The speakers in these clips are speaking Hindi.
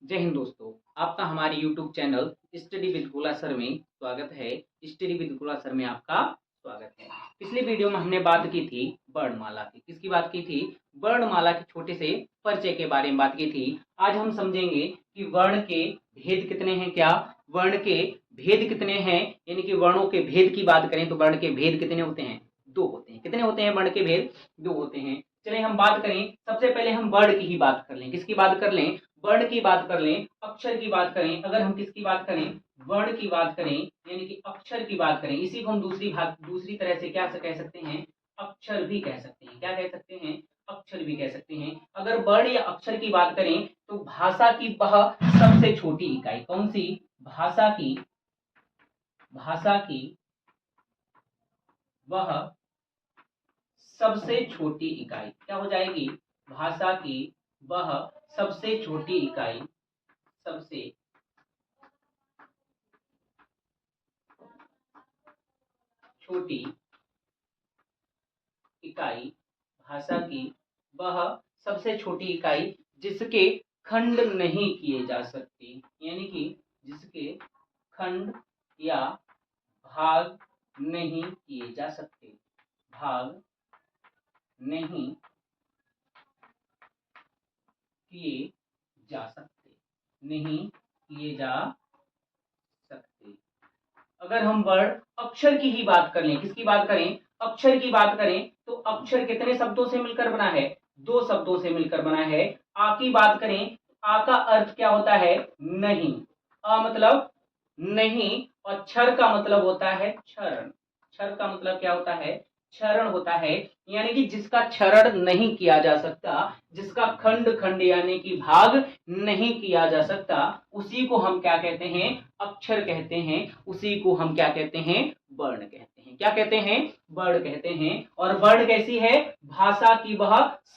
जय हिंद दोस्तों। आपका हमारे YouTube चैनल स्टडी विद गोला सर में स्वागत है। स्टडी विद गोला सर में आपका स्वागत है। पिछले वीडियो में हमने बात की थी वर्णमाला की। किसकी बात की थी? वर्णमाला के छोटे से परिचय के बारे में बात की थी। आज हम समझेंगे कि वर्ण के भेद कितने हैं। क्या वर्ण के भेद कितने हैं, यानी कि वर्णों के भेद की बात करें तो वर्ण के भेद कितने होते हैं? दो होते हैं। कितने होते हैं वर्ण के भेद? दो होते हैं। चलिए हम बात करें, सबसे पहले हम वर्ण की ही बात कर लें। किसकी बात कर लें? वर्ण की बात कर लें, अक्षर की बात करें। अगर हम किसकी बात करें? वर्ण की बात करें, यानी कि अक्षर की बात करें। इसी को हम दूसरी तरह से क्या कह सकते हैं? अक्षर भी कह सकते हैं। क्या कह सकते हैं? अक्षर भी कह सकते हैं। अगर वर्ण या अक्षर की बात करें तो भाषा की वह सबसे छोटी इकाई कौन सी? भाषा की वह सबसे छोटी इकाई क्या हो जाएगी? भाषा की वह सबसे छोटी इकाई, सबसे छोटी इकाई, भाषा की वह सबसे छोटी इकाई जिसके खंड नहीं किए जा सकते, यानी कि जिसके खंड या भाग नहीं किए जा सकते, भाग नहीं किए जा सकते, नहीं किए जा सकते। अगर हम वर्ण अक्षर की ही बात कर लें, किसकी बात करें? अक्षर की बात करें तो अक्षर कितने शब्दों से मिलकर बना है? दो शब्दों से मिलकर बना है। आ की बात करें, आ का अर्थ क्या होता है? नहीं। अ मतलब नहीं, और क्षर का मतलब होता है क्षरण। क्षर का मतलब क्या होता है? क्षरण होता है, यानी कि जिसका क्षरण नहीं किया जा सकता, जिसका खंड खंड यानी कि भाग नहीं किया जा सकता, उसी को हम क्या कहते हैं? अक्षर कहते हैं। उसी को हम क्या कहते हैं? वर्ण कहते हैं। क्या कहते हैं? वर्ण कहते हैं। और वर्ण कैसी है? भाषा की वह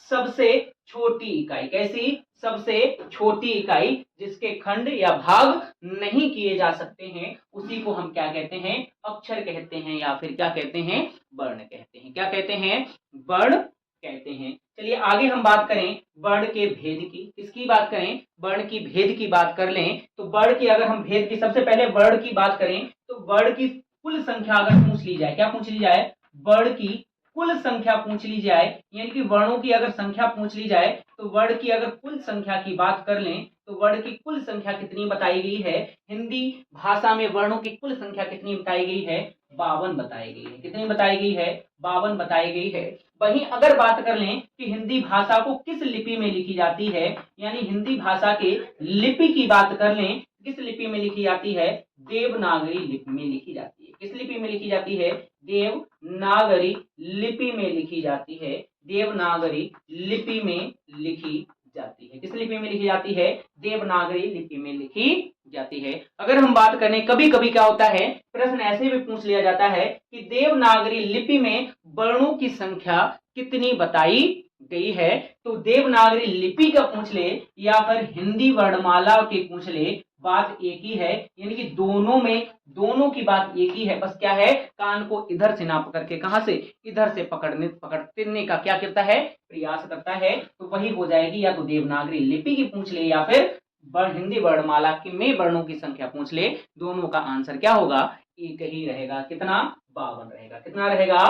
सबसे छोटी इकाई। कैसी? सबसे छोटी इकाई जिसके खंड या भाग नहीं किए जा सकते हैं, उसी को हम क्या कहते हैं? अक्षर कहते हैं, या फिर क्या कहते हैं? वर्ण कहते हैं। क्या कहते हैं? वर्ण कहते हैं। चलिए आगे हम बात करें वर्ण के भेद की। किसकी बात करें? वर्ण की भेद की बात कर लें तो वर्ण की, अगर हम भेद की, सबसे पहले वर्ण की बात करें तो वर्ण की कुल संख्या अगर पूछ ली जाए, क्या पूछ ली जाए? वर्ण की कुल संख्या पूछ ली जाए, यानी कि वर्णों की अगर संख्या पूछ ली जाए तो वर्ण की अगर कुल संख्या की बात कर लें तो वर्ण की कुल संख्या कितनी बताई गई है? हिंदी भाषा में वर्णों की कुल संख्या कितनी बताई गई है? 52 बताई गई है। कितनी बताई गई है? 52 बताई गई है। वहीं अगर बात कर लें कि हिंदी भाषा को किस लिपि में लिखी जाती है, यानी हिंदी भाषा के लिपि की बात कर लें, किस लिपि में लिखी जाती है? देवनागरी लिपि में लिखी जाती है। किस लिपि में लिखी जाती है? देवनागरी लिपि में लिखी जाती है। देवनागरी लिपि में लिखी जाती है। किस लिपि में लिखी जाती है? देवनागरी लिपि में लिखी जाती है। अगर हम बात करें, कभी कभी क्या होता है, प्रश्न ऐसे भी पूछ लिया जाता है कि देवनागरी लिपि में वर्णों की संख्या कितनी बताई गई है। तो देवनागरी लिपि का पूछ ले या फिर हिंदी वर्णमाला के पूछ ले, बात एक ही है, यानी कि दोनों की बात एक ही है। बस क्या है, कान को इधर से ना पकड़ के, कहां से? इधर से पकड़ने का क्या करता है? प्रयास करता है। तो वही हो जाएगी, या तो देवनागरी लिपि की पूछ ले या फिर हिंदी वर्णमाला की में वर्णों की संख्या पूछ ले। दोनों का आंसर क्या होगा? एक ही रहेगा। कितना? 52 रहेगा। कितना रहेगा?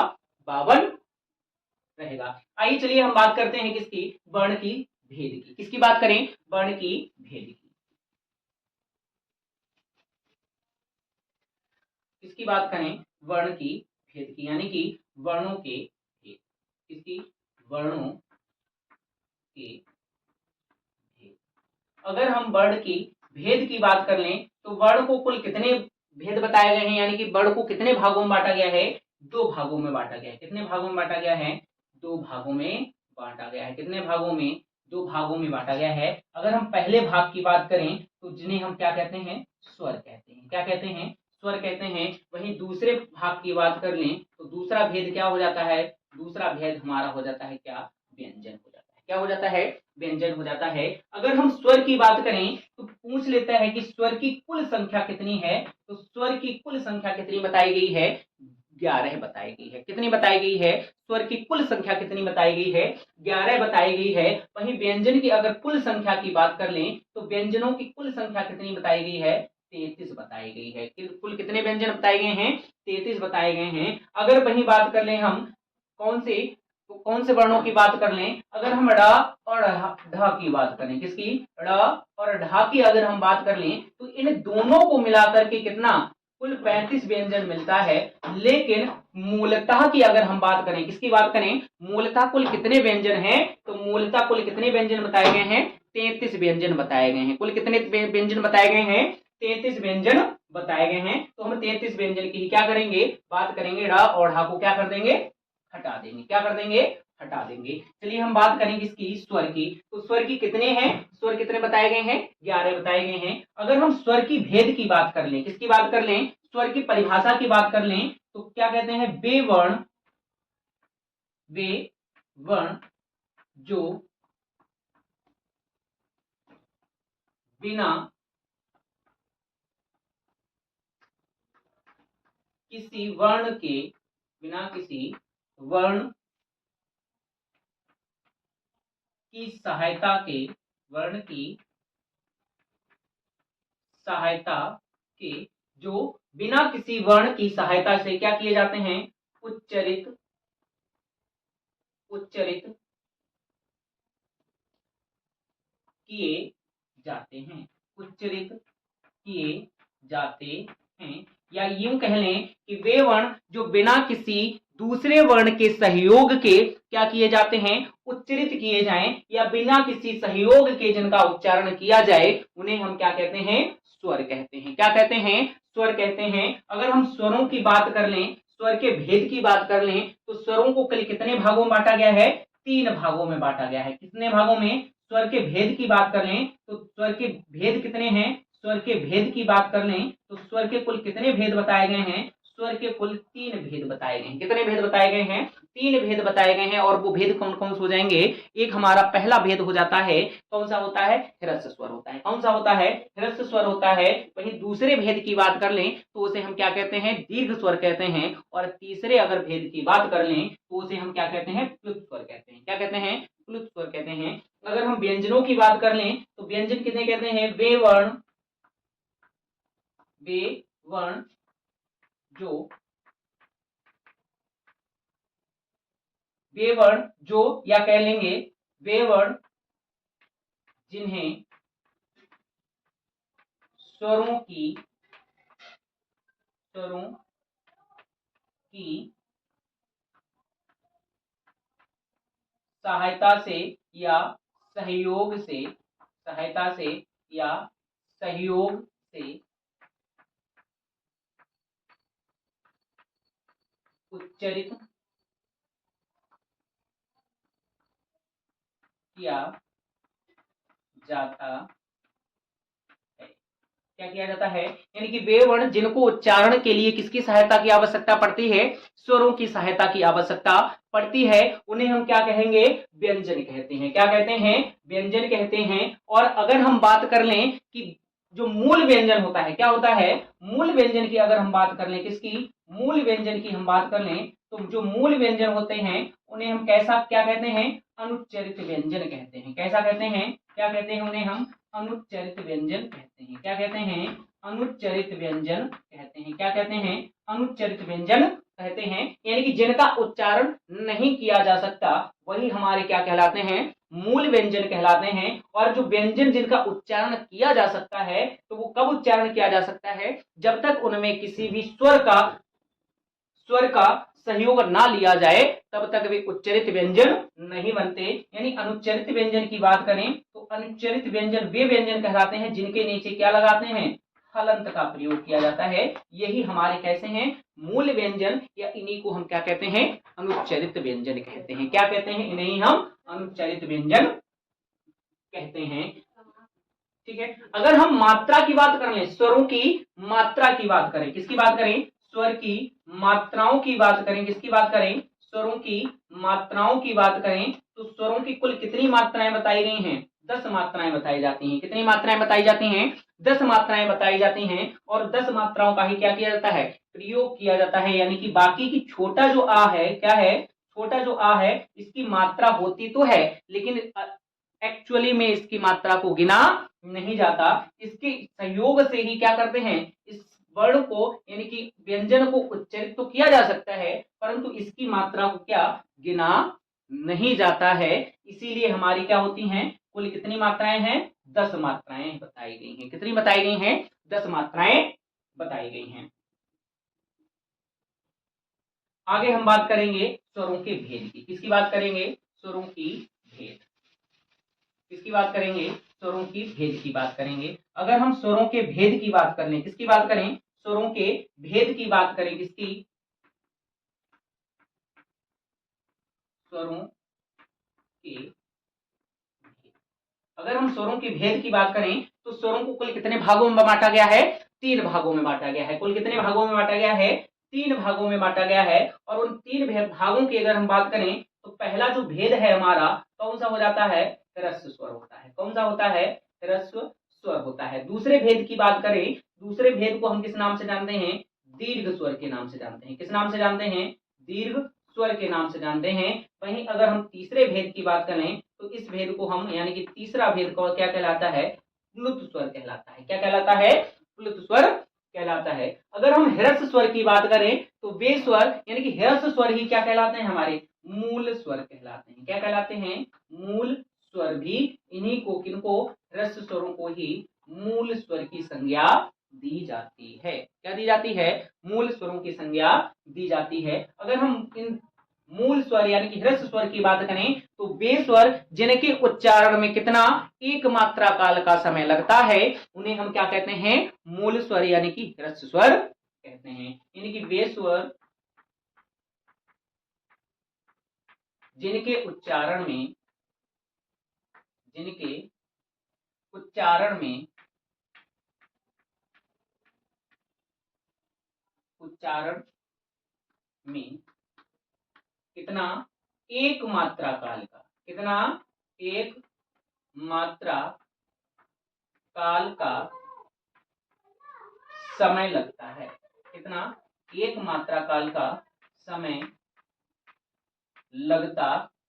52 रहेगा। आइए चलिए हम बात करते हैं किसकी? वर्ण की भेद की। किसकी बात करें? वर्ण की भेद की। किसकी बात करें? वर्ण की भेद की, यानी कि वर्णों के भेद। किसकी? वर्णों के भेद। अगर हम वर्ण की भेद की बात कर लें तो वर्ण को कुल कितने भेद बताए गए हैं, यानी कि वर्ण को कितने भागों में बांटा गया है? दो भागों में बांटा गया है। कितने भागों में बांटा गया है? दो भागों में बांटा गया है। कितने भागों में? दो भागों में बांटा गया है। अगर हम पहले भाग की बात करें तो जिन्हें हम क्या कहते हैं? स्वर कहते हैं। क्या कहते हैं? स्वर कहते हैं। वहीं दूसरे भाग की बात कर लें तो दूसरा भेद क्या हो जाता है? दूसरा भेद हमारा हो जाता है क्या? व्यंजन हो जाता है। क्या हो जाता है? व्यंजन हो जाता है। अगर हम स्वर की बात करें तो पूछ लेता है कि स्वर की कुल संख्या कितनी है। तो स्वर की कुल संख्या कितनी बताई गई है? 11 बताई गई है। कितनी बताई गई है? स्वर की कुल संख्या कितनी बताई गई है? 11 बताई गई है। वहीं व्यंजन की अगर कुल संख्या की बात कर लें तो व्यंजनों की कुल संख्या कितनी बताई गई है? 33 बताई गई है। कुल कितने व्यंजन बताए गए हैं? 33 बताए गए हैं। अगर वहीं बात कर लें हम कौन से, तो कौन से वर्णों की बात कर लें, अगर हम ड़ और ढ की बात करें, किसकी? ड़ और ढ की अगर हम बात कर लें तो इन दोनों को मिलाकर के कितना? कुल 35 व्यंजन मिलता है। लेकिन मूलतः की अगर हम बात करें, किसकी बात करें? मूलतः कुल कितने व्यंजन हैं? तो मूलतः कुल कितने व्यंजन बताए गए हैं? 33 व्यंजन बताए गए हैं। कुल कितने व्यंजन बताए गए हैं? 33 व्यंजन बताए गए हैं। तो हम 33 व्यंजन की क्या करेंगे? बात करेंगे। ड़ और ढ को क्या कर देंगे? हटा देंगे। क्या कर देंगे? हटा देंगे। चलिए हम बात करेंगे इसकी स्वर की। तो स्वर की कितने हैं? स्वर कितने बताए गए हैं? 11 बताए गए हैं। अगर हम स्वर की भेद की बात कर लें, किसकी बात कर लें? स्वर की परिभाषा की बात कर लें तो क्या कहते हैं? वे वर्ण जो बिना किसी वर्ण के, बिना किसी वर्ण की सहायता के, वर्ण की सहायता के, जो बिना किसी वर्ण की सहायता से क्या किए जाते हैं? उच्चरित किए जाते हैं। उच्चरित किए जाते हैं, या यूं कह लें कि वे वर्ण जो बिना किसी दूसरे वर्ण के सहयोग के क्या किए जाते हैं? उच्चरित किए जाएं, या बिना किसी सहयोग के जिनका उच्चारण किया जाए उन्हें हम क्या कहते हैं? स्वर कहते हैं। क्या कहते हैं? स्वर कहते हैं। अगर हम स्वरों की बात कर लें, स्वर के भेद की बात कर लें तो स्वरों को कल कितने भागों में बांटा गया है? 3 भागों में बांटा गया है। कितने भागों में? स्वर के भेद की बात कर लें तो स्वर के भेद कितने हैं? स्वर के भेद की बात कर लें तो स्वर के कुल कितने भेद बताए गए हैं? स्वर के कुल 3 भेद बताए गए हैं। कितने भेद बताए गए हैं? 3 भेद बताए गए हैं। और वो भेद कौन कौन से हो जाएंगे? एक हमारा पहला भेद हो जाता है, कौन सा होता है? ह्रस्व स्वर होता है। कौन सा होता है? ह्रस्व स्वर होता है। वहीं दूसरे भेद की बात कर लें तो उसे हम क्या कहते हैं? दीर्घ स्वर कहते हैं। और तीसरे अगर भेद की बात कर लें तो उसे हम क्या कहते हैं? प्लुत स्वर कहते हैं। क्या कहते हैं? प्लुत स्वर कहते हैं। अगर हम व्यंजनों की बात कर लें तो व्यंजन कितने कहते हैं? वे वर्ण जो, वे वर्ण जो, या कह लेंगे वे वर्ण जिन्हें स्वरों की सहायता से या सहयोग से, उच्चरित किया जाता है। क्या किया जाता है? यानी कि वे वर्ण जिनको उच्चारण के लिए किसकी सहायता की आवश्यकता पड़ती है? स्वरों की सहायता की आवश्यकता पड़ती है, उन्हें हम क्या कहेंगे? व्यंजन कहते हैं। क्या कहते हैं? व्यंजन कहते हैं। और अगर हम बात कर लें कि जो मूल व्यंजन होता है, क्या होता है? मूल व्यंजन की अगर हम बात कर लें, किसकी? मूल व्यंजन की हम बात कर लें तो जो मूल व्यंजन होते हैं उन्हें हम कैसा क्या कहते हैं? अनुच्चरित व्यंजन कहते हैं। कैसा कहते हैं? क्या कहते हैं उन्हें? हम अनुच्चरित व्यंजन कहते हैं। क्या कहते हैं? अनुच्चरित व्यंजन कहते हैं। क्या कहते हैं? अनुच्चरित व्यंजन कहते हैं। यानी कि जिनका उच्चारण नहीं किया जा सकता वही हमारे क्या कहलाते हैं? मूल व्यंजन कहलाते हैं। और जो व्यंजन जिनका उच्चारण किया जा सकता है तो वो कब उच्चारण किया जा सकता है? जब तक उनमें किसी भी स्वर का सहयोग ना लिया जाए तब तक वे उच्चरित व्यंजन नहीं बनते। यानी अनुच्चरित व्यंजन की बात करें तो अनुच्चरित व्यंजन वे व्यंजन कहलाते हैं जिनके नीचे क्या लगाते हैं? हलंत का प्रयोग किया जाता है। यही हमारे कैसे हैं? मूल व्यंजन, या इन्हीं को हम क्या कहते हैं? अनुच्चरित व्यंजन कहते हैं। क्या कहते हैं? इन्हीं हम अनुच्चरित व्यंजन कहते हैं। ठीक है। अगर हम मात्रा की बात कर लें, स्वरों की मात्रा की बात करें, किसकी बात करें? स्वर की मात्राओं की बात करें। किसकी बात करें? स्वरों की मात्राओं की बात करें तो स्वरों की कुल कितनी मात्राएं बताई गई हैं? 10 मात्राएं बताई जाती हैं। कितनी मात्राएं बताई जाती हैं? 10 मात्राएं बताई जाती हैं और 10 मात्राओं का ही क्या किया जाता है? प्रयोग किया जाता है। यानी कि बाकी की छोटा जो आ है, क्या है? छोटा जो आ है इसकी मात्रा होती तो है, लेकिन एक्चुअली में इसकी मात्रा को गिना नहीं जाता। इसके सहयोग से ही क्या करते हैं? इस वर्ण को यानी कि व्यंजन को उच्चारित तो किया जा सकता है, परंतु इसकी मात्रा को क्या गिना नहीं जाता है। इसीलिए हमारी क्या होती हैं? कुल कितनी मात्राएं हैं? 10 मात्राएं बताई गई हैं। कितनी बताई गई हैं? 10 मात्राएं बताई गई हैं। आगे हम बात करेंगे स्वरों के भेद की। किसकी बात करेंगे? स्वरों की भेद। किसकी बात करेंगे? स्वरों की भेद की बात करेंगे। अगर हम स्वरों के भेद की बात कर लें, किसकी बात करें? स्वरों के भेद की बात करें। किसकी? स्वरों के भेद। अगर हम स्वरों के भेद की बात करें तो स्वरों को कुल कितने भागों में बांटा गया है? 3 भागों में बांटा गया है। कुल कितने भागों में बांटा गया है? 3 भागों में बांटा गया है। और उन 3 भागों की अगर हम बात करें तो पहला जो भेद है हमारा, कौन सा हो जाता है? ह्रस्व स्वर होता है। कौन सा होता है? ह्रस्व स्वर होता है। दूसरे भेद की बात करें, दूसरे भेद को हम किस नाम से जानते हैं? दीर्घ स्वर के नाम से जानते हैं। किस नाम से जानते हैं? दीर्घ स्वर के नाम से जानते हैं। वहीं अगर हम तीसरे भेद की बात करें तो इस भेद को हम यानी कि तीसरा भेद को क्या कहलाता है? प्लुत स्वर कहलाता है। क्या कहलाता है? प्लुत स्वर कहलाता है। अगर हम ह्रस्व स्वर की बात करें तो वे स्वर यानी कि ह्रस्व स्वर ही क्या कहलाते हैं? हमारे मूल स्वर कहलाते हैं। क्या कहलाते हैं? मूल स्वर भी। इन्हीं को, किनको? ह्रस्व स्वरों को ही मूल स्वर की संज्ञा दी जाती है। क्या दी जाती है? मूल स्वरों की संज्ञा दी जाती है। अगर हम इन मूल स्वर यानी कि ह्रस्व स्वर की बात करें तो वे स्वर जिनके उच्चारण में कितना? एक मात्रा काल का समय लगता है, उन्हें हम क्या कहते हैं? मूल स्वर यानी कि ह्रस्व स्वर कहते हैं। यानी कि वे स्वर जिनके उच्चारण में उच्चारण में कितना? एक मात्रा काल का, कितना? एक मात्रा काल का समय लगता है। कितना? एक मात्रा काल का समय लगता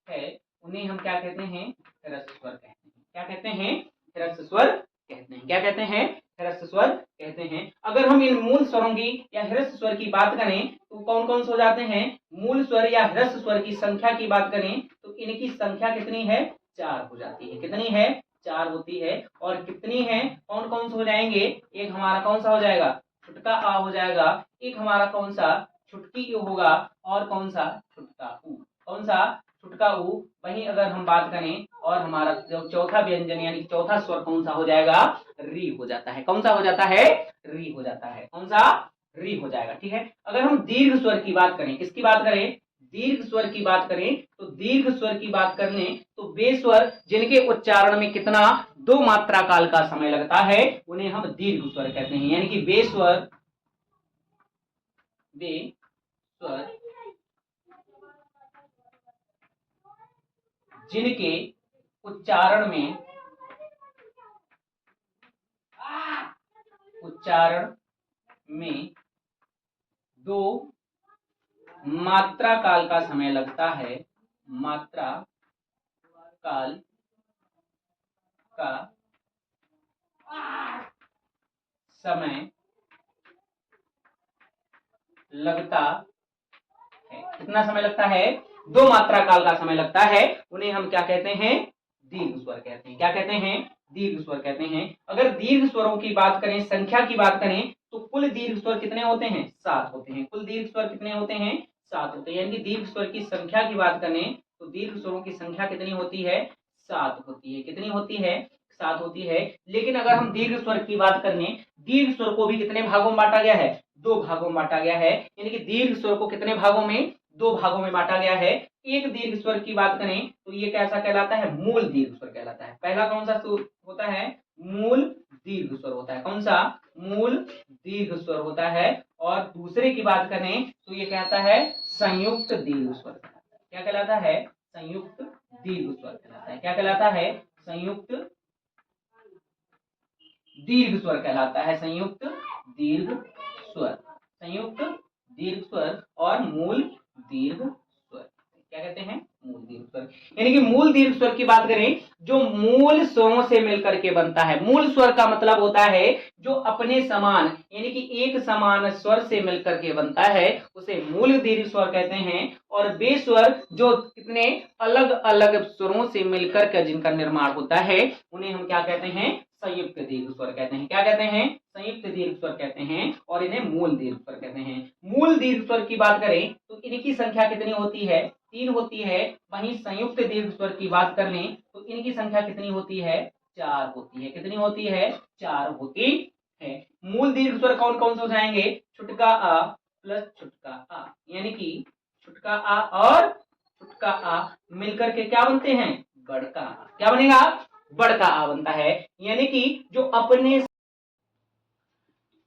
है, उन्हें हम क्या कहते हैं? ह्रस्व स्वर कहते हैं। क्या कहते हैं? ह्रस्व स्वर कहते हैं। क्या कहते हैं? ह्रस्व स्वर कहते हैं। अगर हम इन मूल स्वरों की या ह्रस्व स्वर की बात करें तो कौन कौन से हो जाते हैं? मूल स्वर या ह्रस्व स्वर की संख्या की बात करें तो इनकी संख्या कितनी है? 4 हो जाती है। कितनी है? 4 होती है। और कितनी है? कौन कौन से हो जाएंगे? एक हमारा कौन सा हो जाएगा? छुटका आ हो जाएगा। एक हमारा कौन सा? छुटकी उ होगा। और कौन सा? छुटका उ। कौन सा? छुटका उ। वहीं अगर हम बात करें और हमारा जो चौथा व्यंजन यानी चौथा स्वर कौन सा हो जाएगा? री हो जाता है। कौन सा हो जाता है? री हो जाता है। कौन सा? री हो जाएगा। ठीक है। अगर हम दीर्घ स्वर की बात करें, किसकी बात करें? दीर्घ स्वर की बात करें तो दीर्घ स्वर की बात करने तो वे स्वर जिनके उच्चारण में कितना? 2 मात्रा काल का समय लगता है, उन्हें हम दीर्घ स्वर कहते हैं। यानी कि वे स्वर जिनके उच्चारण में 2 मात्रा काल का समय लगता है, मात्रा काल का समय लगता है। कितना समय लगता है? 2 मात्रा काल का समय लगता है, उन्हें हम क्या कहते हैं? दीर्घ स्वर कहते हैं। क्या कहते हैं? दीर्घ स्वर कहते हैं। अगर दीर्घ स्वरों की बात करें, संख्या की बात करें तो कुल दीर्घ स्वर कितने होते हैं? 7 होते हैं। कुल दीर्घ स्वर कितने होते हैं? 7 होते हैं। यानी कि दीर्घ स्वर की संख्या की बात करें तो दीर्घ स्वरों की संख्या कितनी होती है? 7 होती है। कितनी होती है? 7 होती है। लेकिन अगर हम दीर्घ स्वर की बात करें, दीर्घ स्वर को भी कितने भागों में बांटा गया है? 2 भागों में बांटा गया है। यानी कि दीर्घ स्वर को कितने भागों में? 2 भागों में बांटा गया है। एक दीर्घ स्वर की बात करें तो ये कैसा कहलाता है? मूल दीर्घ स्वर कहलाता है। पहला कौन सा स्वर होता है? मूल दीर्घ स्वर होता है। कौन सा? मूल दीर्घ स्वर होता है। और दूसरे की बात करें तो ये कहता है संयुक्त दीर्घ स्वर। क्या कहलाता है? संयुक्त दीर्घ स्वर कहलाता है। क्या कहलाता है? संयुक्त दीर्घ स्वर कहलाता है, संयुक्त दीर्घ स्वर, संयुक्त दीर्घ स्वर और मूल दीर्घ स्वर, क्या कहते हैं, मूल दीर्घ स्वर। यानी कि मूल दीर्घ स्वर की बात करें जो मूल स्वरों से मिलकर के बनता है। मूल स्वर का मतलब होता है जो अपने समान यानी कि एक समान स्वर से मिलकर के बनता है, उसे मूल दीर्घ स्वर कहते हैं। और वे स्वर जो कितने अलग अलग स्वरों से मिलकर के जिनका निर्माण होता है उन्हें हम क्या कहते हैं, संयुक्त दीर्घ स्वर कहते हैं। क्या कहते हैं, संयुक्त दीर्घ स्वर कहते हैं और इन्हें मूल दीर्घ स्वर कहते हैं। मूल दीर्घ स्वर की बात करें तो इनकी संख्या कितनी होती है, 3 होती है। वहीं संयुक्त दीर्घ स्वर की बात कर लें तो इनकी संख्या कितनी होती है, 4 होती है। कितनी होती है, 4 होती है। मूल दीर्घ स्वर कौन कौन से हो जाएंगे, छुटका आ प्लस छुटका आ, यानी कि छुटका आ और छुटका आ मिलकर के क्या बनते हैं, बड़का आ। क्या बनेगा, बड़का आ बनता है। यानी कि जो अपने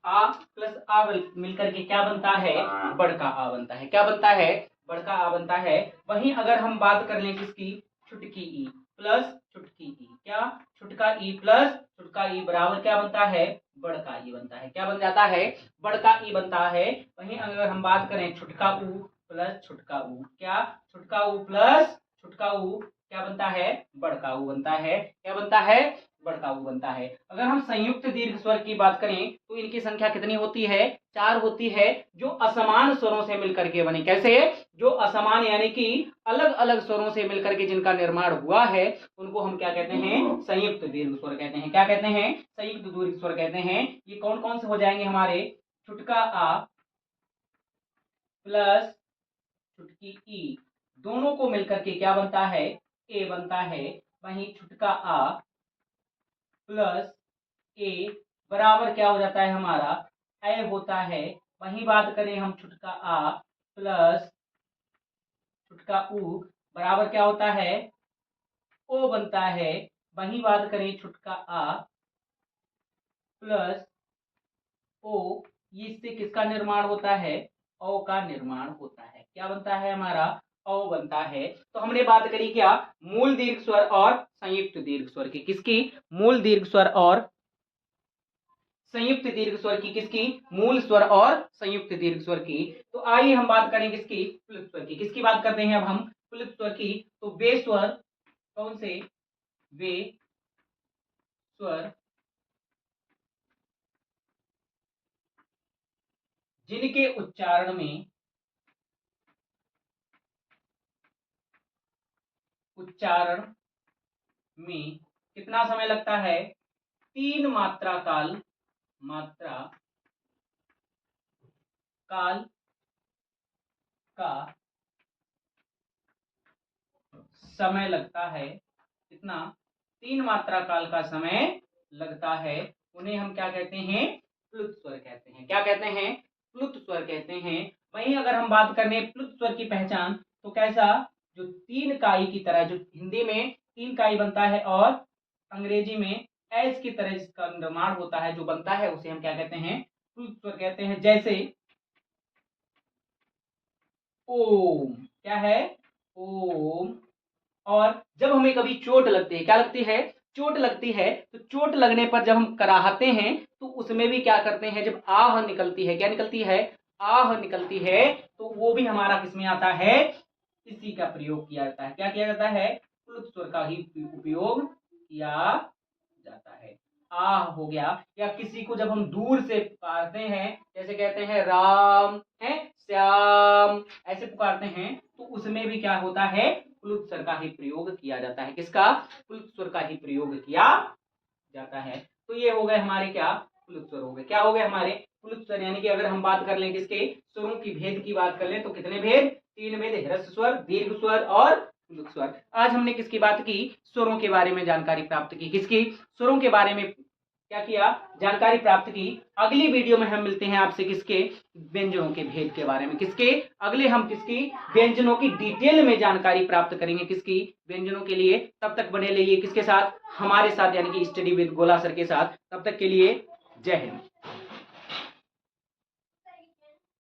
आ प्लस आ मिलकर के क्या बनता है, बड़का आ बनता है। क्या बनता है, बड़का आ बनता है। वहीं अगर हम बात कर लें किसकी, छुटकी ई प्लस छुटकी ई, क्या छुटका ई प्लस छुटका ई बराबर क्या बनता है, बड़का ई बनता है। क्या बन जाता है, बड़का ई बनता है। वहीं अगर हम बात करें छुटका ऊ प्लस छुटका ऊ, क्या छुटका ऊ प्लस छुटका ऊ क्या बनता है, बड़का ऊ बनता है। क्या बनता है, बड़का ऊ बनता है। अगर हम संयुक्त दीर्घ स्वर की बात करें तो इनकी संख्या कितनी होती है, 4 होती है, जो असमान स्वरों से मिलकर के बने। कैसे, जो असमान यानी कि अलग अलग स्वरों से मिलकर के जिनका निर्माण हुआ है उनको हम क्या कहते हैं, संयुक्त दीर्घ स्वर कहते हैं। क्या कहते हैं, संयुक्त दीर्घ स्वर कहते हैं। ये कौन कौन से हो जाएंगे हमारे, छुटका आ प्लस छुटकी ई, दोनों को मिलकर के क्या बनता है, ए बनता है। वहीं छुटका आ प्लस ए बराबर क्या हो जाता है हमारा, ए होता है। वहीं बात करें हम छुटका आ प्लस छुटका ऊ बराबर क्या होता है, ओ बनता है। वहीं बात करें छुटका आ प्लस ओ, इससे किसका निर्माण होता है, औ का निर्माण होता है। क्या बनता है हमारा, औ बनता है। तो हमने बात करी क्या, मूल दीर्घ स्वर और संयुक्त दीर्घ स्वर की। किसकी, मूल दीर्घ स्वर और संयुक्त दीर्घ स्वर की। किसकी, मूल स्वर और संयुक्त दीर्घ स्वर की। तो आइए हम बात करें किसकी, प्लुत स्वर की। किसकी बात करते हैं अब हम, प्लुत स्वर की। तो वे स्वर कौन से, वे स्वर जिनके उच्चारण में कितना समय लगता है, 3 मात्रा काल का समय लगता है। कितना, 3 मात्रा काल का समय लगता है। उन्हें हम क्या कहते हैं, प्लुत स्वर कहते हैं। क्या कहते हैं, प्लुत स्वर कहते हैं। वहीं अगर हम बात करें प्लुत स्वर की पहचान तो कैसा, जो 3 काई की तरह, जो हिंदी में 3 काई बनता है और अंग्रेजी में एस की तरह जिसका निर्माण होता है, जो बनता है, उसे हम क्या कहते हैं, प्लुत स्वर कहते हैं। जैसे ओम, क्या है, ओम। और जब हमें कभी चोट लगती है, क्या लगती है, चोट लगती है, तो चोट लगने पर जब हम कराहते हैं तो उसमें भी क्या करते हैं, जब आह निकलती है, क्या निकलती है, आह निकलती है, तो वो भी हमारा किसमें आता है, इसी का प्रयोग किया जाता है। क्या किया जाता है, प्लुत स्वर का ही उपयोग किया जाता है। आह हो गया, या किसी को जब हम दूर से पुकारते हैं, जैसे कहते हैं राम है श्याम, ऐसे पुकारते हैं, तो उसमें भी क्या होता है, प्लुत स्वर का ही प्रयोग किया जाता है। किसका, प्लुत स्वर का ही प्रयोग किया जाता है। तो ये हो गए हमारे क्या, प्लुत स्वर हो गए। क्या हो गए हमारे, प्लुत स्वर। यानी कि अगर हम बात कर लें किसके, स्वरों की भेद की बात कर लें तो कितने भेद, 3 भेद, ह्रस्व स्वर, दीर्घ स्वर और प्लुत स्वर। आज हमने किसकी बात की, स्वरों के बारे में जानकारी प्राप्त की। किसकी, स्वरों के बारे में क्या किया, जानकारी प्राप्त की। अगली वीडियो में हम मिलते हैं आपसे किसके, व्यंजनों के भेद के बारे में। किसके, अगले हम किसकी, व्यंजनों की डिटेल में जानकारी प्राप्त करेंगे। किसकी, व्यंजनों के लिए। तब तक बने रहिए किसके साथ, हमारे साथ, यानी कि स्टडी विद गोला सर के साथ। तब तक के लिए जय हिंद।